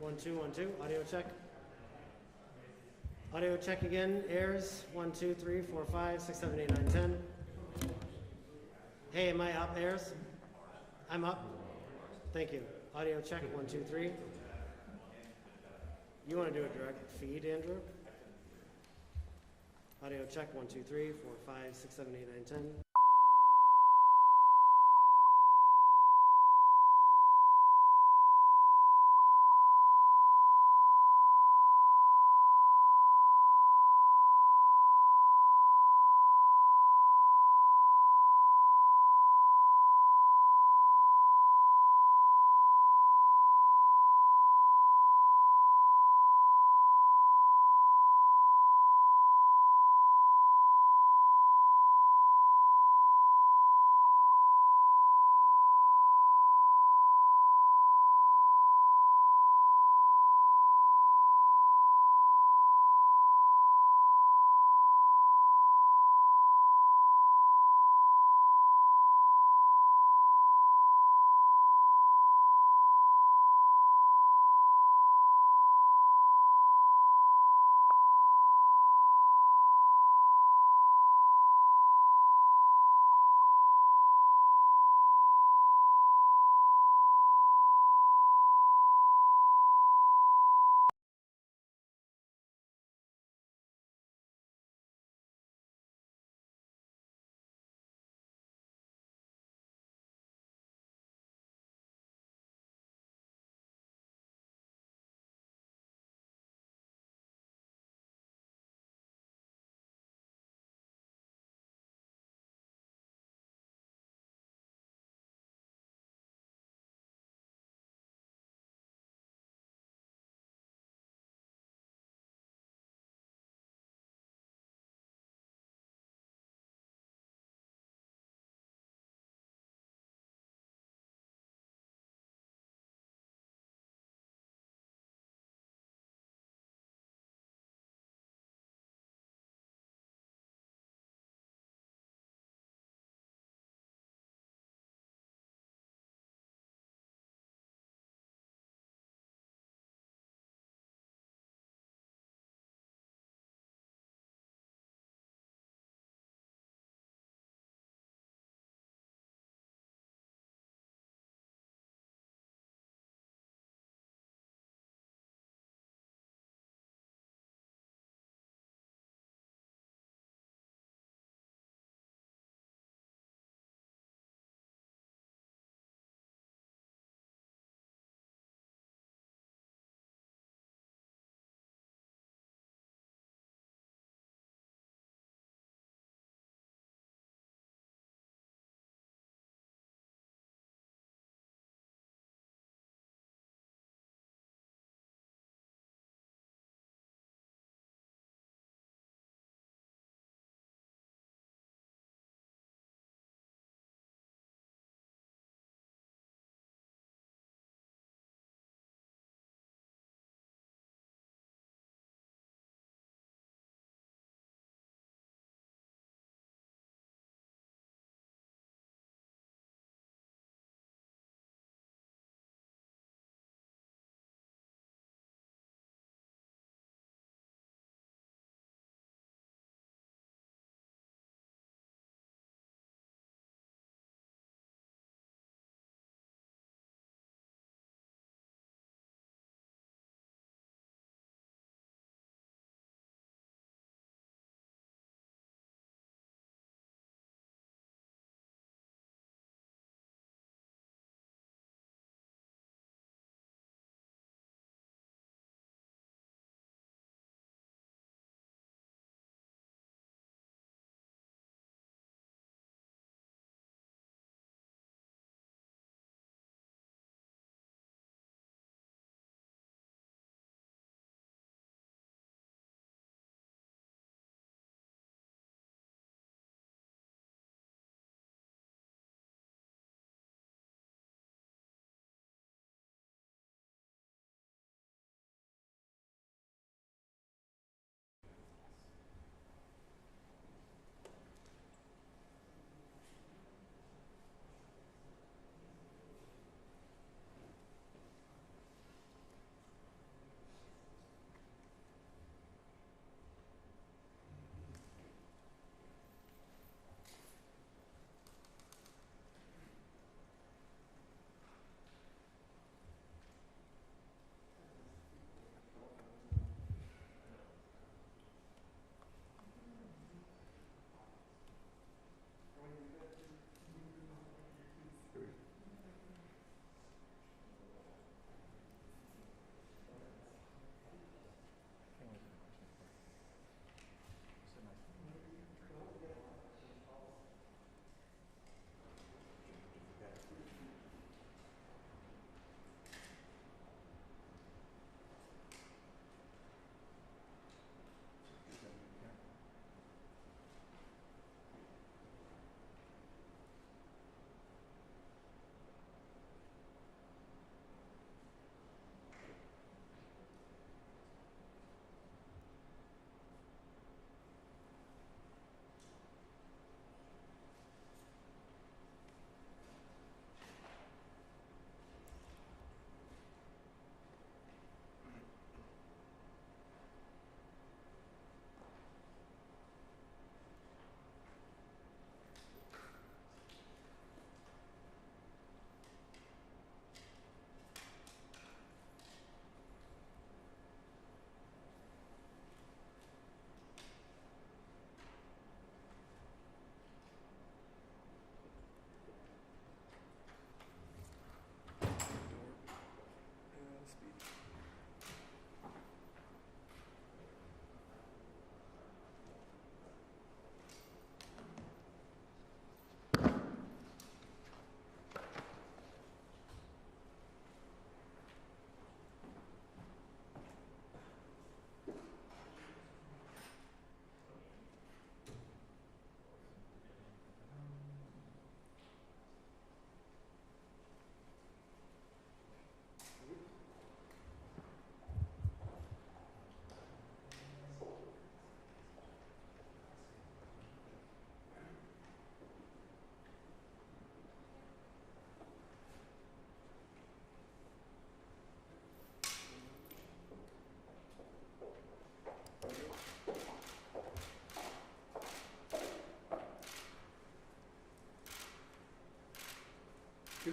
1, 2, 1, 2. Audio check. Audio check again. Airs. 1, 2, 3, 4, 5, 6, 7, 8, 9, 10. Hey, am I up, Airs? I'm up. Thank you. Audio check. 1, 2, 3. You want to do a direct feed, Andrew? Audio check. 1, 2, 3, 4, 5, 6, 7, 8, 9, 10.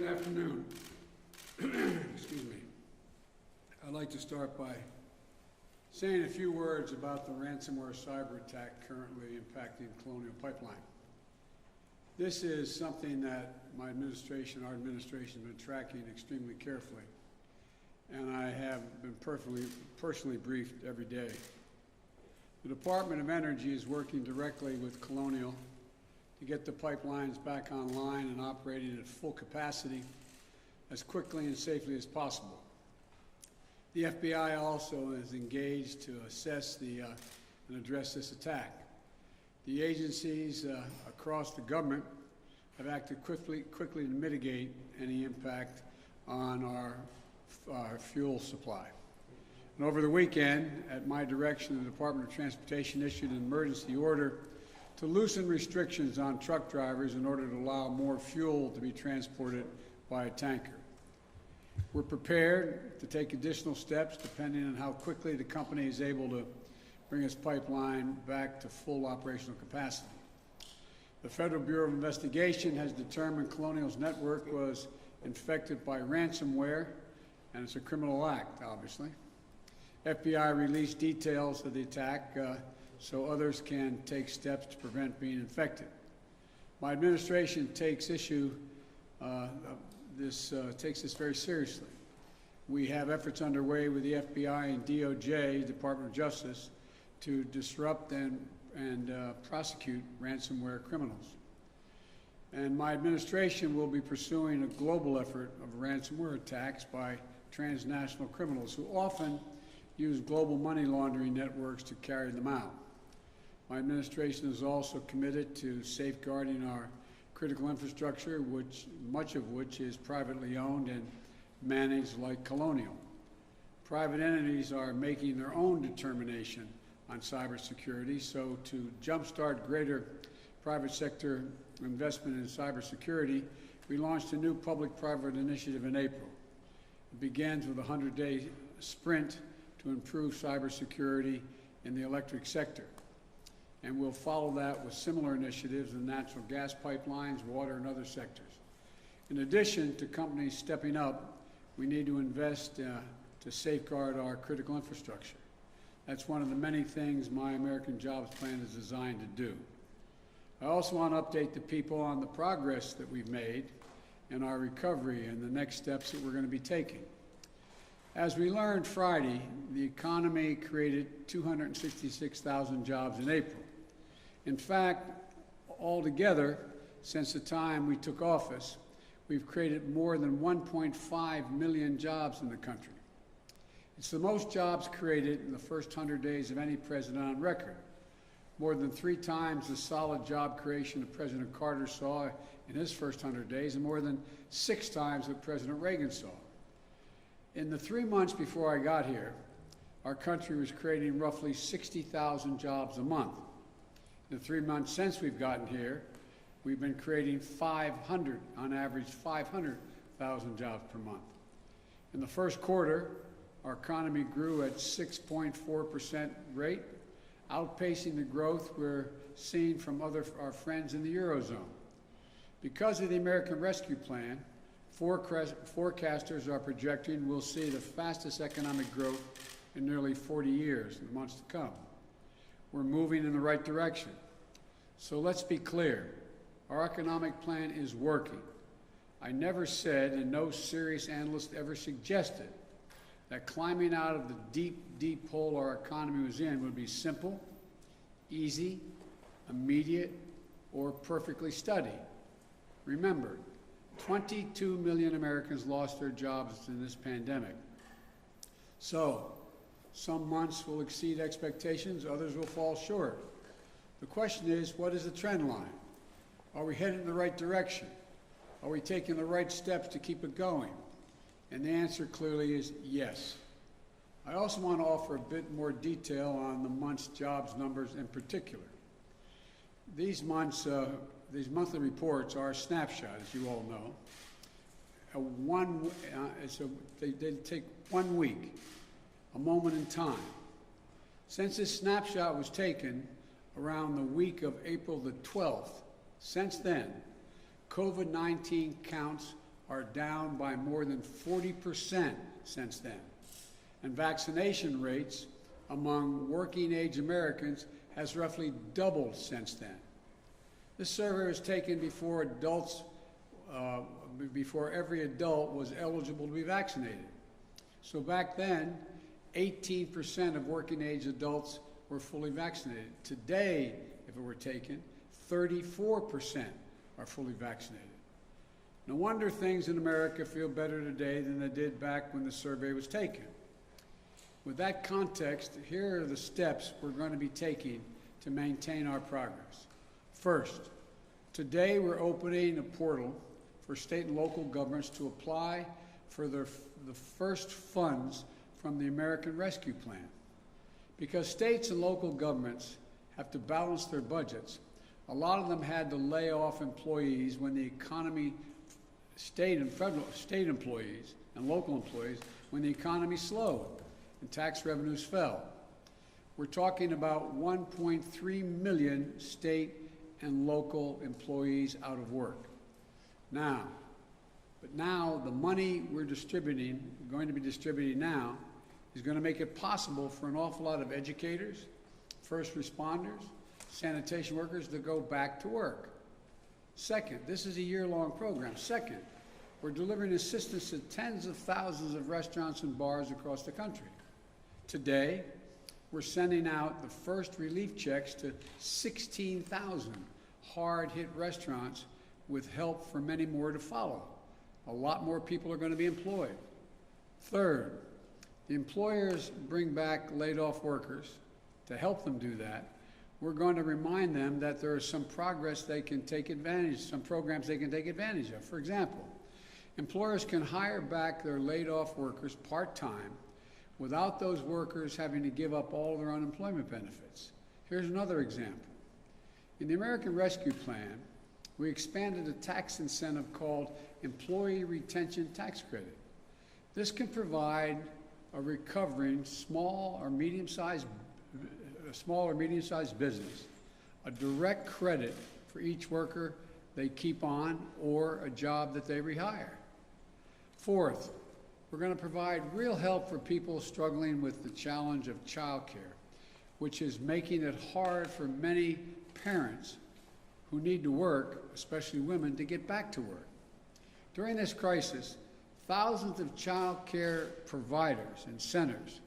Good afternoon. Excuse me. I'd like to start by saying a few words about the ransomware cyber attack currently impacting Colonial Pipeline. This is something that our administration, has been tracking extremely carefully, and I have been personally briefed every day. The Department of Energy is working directly with Colonial to get the pipelines back online and operating at full capacity as quickly and safely as possible. The FBI also is engaged to assess and address this attack. The agencies across the government have acted quickly to mitigate any impact on our fuel supply. And over the weekend, at my direction, the Department of Transportation issued an emergency order to loosen restrictions on truck drivers in order to allow more fuel to be transported by a tanker. We're prepared to take additional steps depending on how quickly the company is able to bring its pipeline back to full operational capacity. The Federal Bureau of Investigation has determined Colonial's network was infected by ransomware, and it's a criminal act, obviously. FBI released details of the attack so others can take steps to prevent being infected. My administration takes this very seriously. We have efforts underway with the FBI and DOJ, Department of Justice, to disrupt and prosecute ransomware criminals. And my administration will be pursuing a global effort of ransomware attacks by transnational criminals who often use global money laundering networks to carry them out. My administration is also committed to safeguarding our critical infrastructure, much of which is privately owned and managed like Colonial. Private entities are making their own determination on cybersecurity, so to jumpstart greater private sector investment in cybersecurity, we launched a new public-private initiative in April. It begins with a 100-day sprint to improve cybersecurity in the electric sector. And we'll follow that with similar initiatives in natural gas pipelines, water, and other sectors. In addition to companies stepping up, we need to invest to safeguard our critical infrastructure. That's one of the many things my American Jobs Plan is designed to do. I also want to update the people on the progress that we've made in our recovery and the next steps that we're going to be taking. As we learned Friday, the economy created 266,000 jobs in April. In fact, altogether, since the time we took office, we've created more than 1.5 million jobs in the country. It's the most jobs created in the first 100 days of any president on record, more than 3 times the solid job creation that President Carter saw in his first 100 days, and more than 6 times what President Reagan saw. In the 3 months before I got here, our country was creating roughly 60,000 jobs a month. In the 3 months since we've gotten here, we've been creating on average 500,000 jobs per month. In the first quarter, our economy grew at 6.4% rate, outpacing the growth we're seeing from our friends in the Eurozone. Because of the American Rescue Plan, forecasters are projecting we'll see the fastest economic growth in nearly 40 years in the months to come. We're moving in the right direction. So let's be clear. Our economic plan is working. I never said, and no serious analyst ever suggested, that climbing out of the deep, deep hole our economy was in would be simple, easy, immediate, or perfectly studied. Remember, 22 million Americans lost their jobs in this pandemic. So, some months will exceed expectations, others will fall short. The question is, what is the trend line? Are we headed in the right direction? Are we taking the right steps to keep it going? And the answer clearly is yes. I also want to offer a bit more detail on the month's jobs numbers in particular. These monthly reports are a snapshot, as you all know. They take 1 week, a moment in time. Since this snapshot was taken around the week of April the 12th, since then, COVID-19 counts are down by more than 40% since then. And vaccination rates among working-age Americans has roughly doubled since then. This survey was taken before every adult was eligible to be vaccinated. So back then, 18% of working-age adults were fully vaccinated. Today, if it were taken, 34% are fully vaccinated. No wonder things in America feel better today than they did back when the survey was taken. With that context, here are the steps we're going to be taking to maintain our progress. First, today we're opening a portal for state and local governments to apply for the first funds from the American Rescue Plan. Because states and local governments have to balance their budgets, a lot of them had to lay off employees when the economy, state employees and local employees, when the economy slowed and tax revenues fell. We're talking about 1.3 million state and local employees out of work. Now the money we're going to be distributing now, is going to make it possible for an awful lot of educators, first responders, sanitation workers to go back to work. Second, this is a year-long program. Second, we're delivering assistance to tens of thousands of restaurants and bars across the country. Today, we're sending out the first relief checks to 16,000 hard-hit restaurants with help for many more to follow. A lot more people are going to be employed. Third, the employers bring back laid-off workers. To help them do that, we're going to remind them that there is some programs they can take advantage of. For example, employers can hire back their laid-off workers part-time without those workers having to give up all their unemployment benefits. Here's another example. In the American Rescue Plan, we expanded a tax incentive called Employee Retention Tax Credit. This can provide a recovering small or medium-sized business a direct credit for each worker they keep on or a job that they rehire. Fourth, we're going to provide real help for people struggling with the challenge of childcare, which is making it hard for many parents who need to work, especially women, to get back to work. During this crisis, thousands of child care providers and centers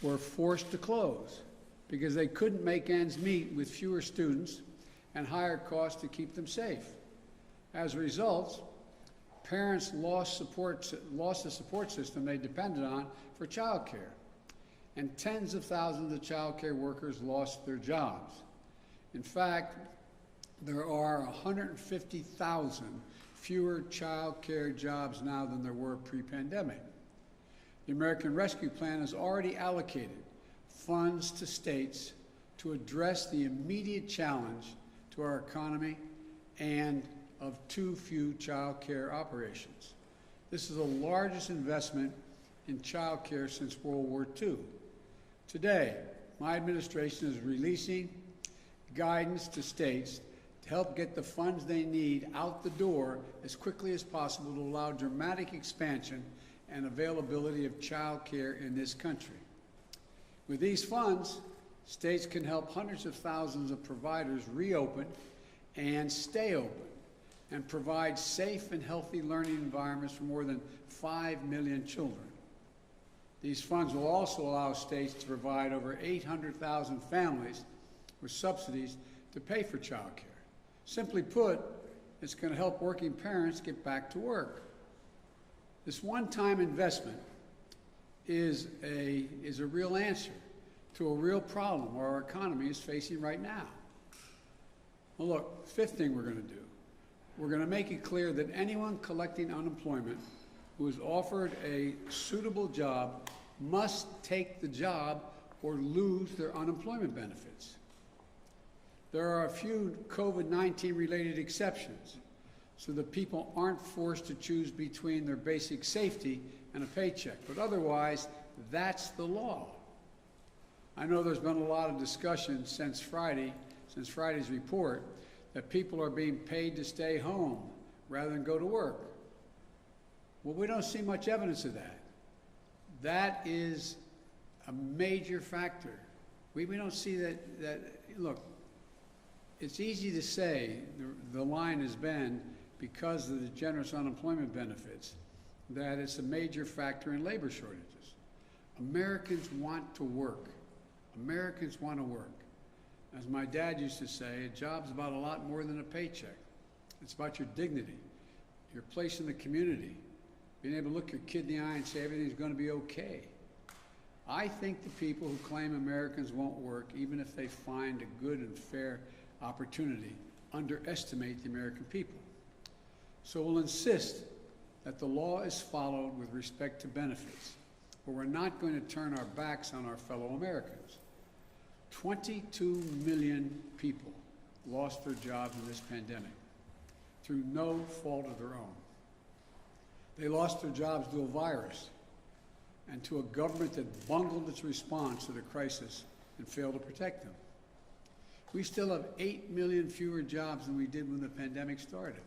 were forced to close because they couldn't make ends meet with fewer students and higher costs to keep them safe. As a result, parents lost the support system they depended on for child care, and tens of thousands of child care workers lost their jobs. In fact, there are 150,000 fewer child care jobs now than there were pre-pandemic. The American Rescue Plan has already allocated funds to states to address the immediate challenge to our economy and of too few child care operations. This is the largest investment in child care since World War II. Today, my administration is releasing guidance to states to help get the funds they need out the door as quickly as possible to allow dramatic expansion and availability of child care in this country. With these funds, states can help hundreds of thousands of providers reopen and stay open and provide safe and healthy learning environments for more than 5 million children. These funds will also allow states to provide over 800,000 families with subsidies to pay for child care. Simply put, it's going to help working parents get back to work. This one-time investment is a real answer to a real problem our economy is facing right now. Well, look, fifth thing we're going to do, we're going to make it clear that anyone collecting unemployment who is offered a suitable job must take the job or lose their unemployment benefits. There are a few COVID-19 related exceptions so that people aren't forced to choose between their basic safety and a paycheck, but otherwise, that's the law. I know there's been a lot of discussion since Friday's report, that people are being paid to stay home rather than go to work. Well, we don't see much evidence of that. That is a major factor. We don't see that, look, it's easy to say the line has been, because of the generous unemployment benefits, that it's a major factor in labor shortages. Americans want to work. Americans want to work. As my dad used to say, a job's about a lot more than a paycheck. It's about your dignity, your place in the community, being able to look your kid in the eye and say everything's going to be okay. I think the people who claim Americans won't work, even if they find a good and fair opportunity, underestimate the American people. So we'll insist that the law is followed with respect to benefits, but we're not going to turn our backs on our fellow Americans. 22 million people lost their jobs in this pandemic through no fault of their own. They lost their jobs to a virus and to a government that bungled its response to the crisis and failed to protect them. We still have 8 million fewer jobs than we did when the pandemic started.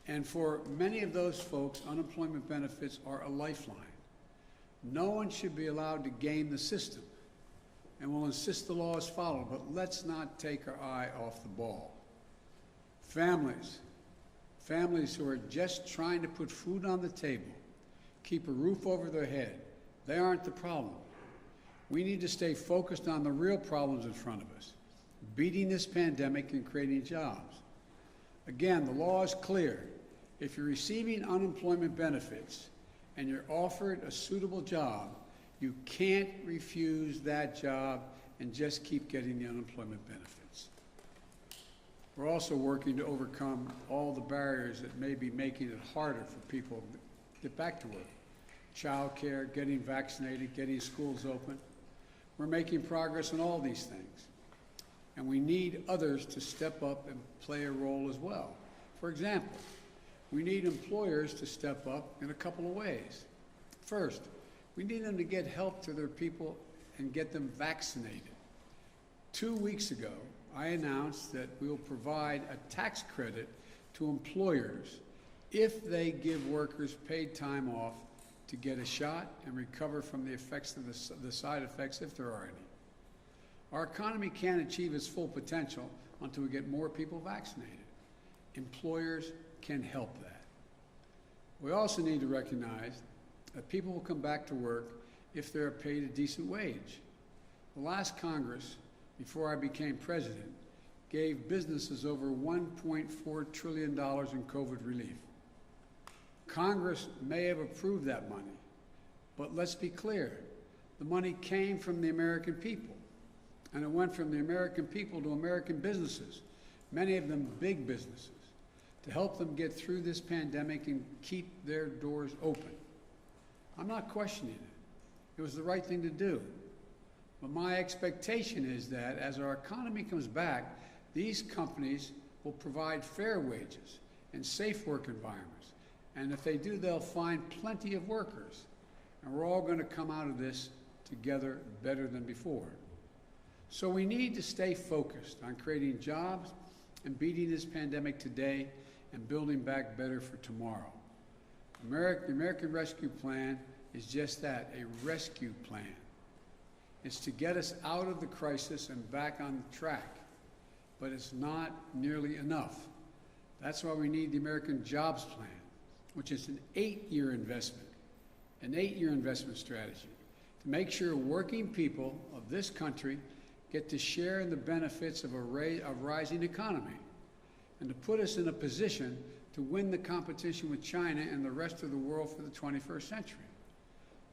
And for many of those folks, unemployment benefits are a lifeline. No one should be allowed to game the system, and we'll insist the law is followed, but let's not take our eye off the ball. Families who are just trying to put food on the table, keep a roof over their head, they aren't the problem. We need to stay focused on the real problems in front of us, beating this pandemic and creating jobs. Again, the law is clear. If you're receiving unemployment benefits and you're offered a suitable job, you can't refuse that job and just keep getting the unemployment benefits. We're also working to overcome all the barriers that may be making it harder for people to get back to work. Child care, getting vaccinated, getting schools open. We're making progress on all these things. And we need others to step up and play a role as well. For example, we need employers to step up in a couple of ways. First, we need them to get help to their people and get them vaccinated. 2 weeks ago, I announced that we will provide a tax credit to employers if they give workers paid time off to get a shot and recover from the effects of the side effects, if there are any. Our economy can't achieve its full potential until we get more people vaccinated. Employers can help that. We also need to recognize that people will come back to work if they're paid a decent wage. The last Congress, before I became president, gave businesses over $1.4 trillion in COVID relief. Congress may have approved that money, but let's be clear, the money came from the American people, and it went from the American people to American businesses, many of them big businesses, to help them get through this pandemic and keep their doors open. I'm not questioning it. It was the right thing to do. But my expectation is that as our economy comes back, these companies will provide fair wages and safe work environments. And if they do, they'll find plenty of workers. And we're all going to come out of this together better than before. So we need to stay focused on creating jobs and beating this pandemic today and building back better for tomorrow. The American Rescue Plan is just that, a rescue plan. It's to get us out of the crisis and back on track, but it's not nearly enough. That's why we need the American Jobs Plan, which is an 8-year investment, an 8-year investment strategy to make sure working people of this country get to share in the benefits of a rising economy and to put us in a position to win the competition with China and the rest of the world for the 21st century.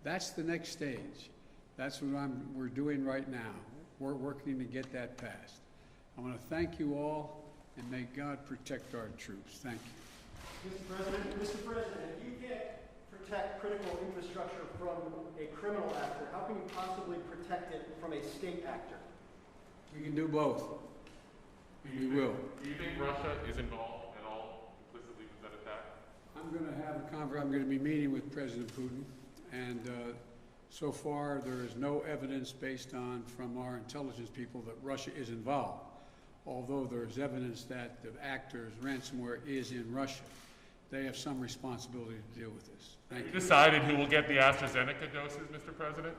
That's the next stage. That's what we're doing right now. We're working to get that passed. I want to thank you all, and may God protect our troops. Thank you. Mr. President, if you can't protect critical infrastructure from a criminal actor, how can you possibly protect it from a state actor? We can do both. And we will. Do you think Russia is involved at all implicitly with that attack? I'm going to have a conference. I'm going to be meeting with President Putin, and so far there is no evidence based on from our intelligence people that Russia is involved, although there is evidence that the actors, ransomware, is in Russia. they have some responsibility to deal with this. Thank you. Decided who will get the AstraZeneca doses, Mr. President?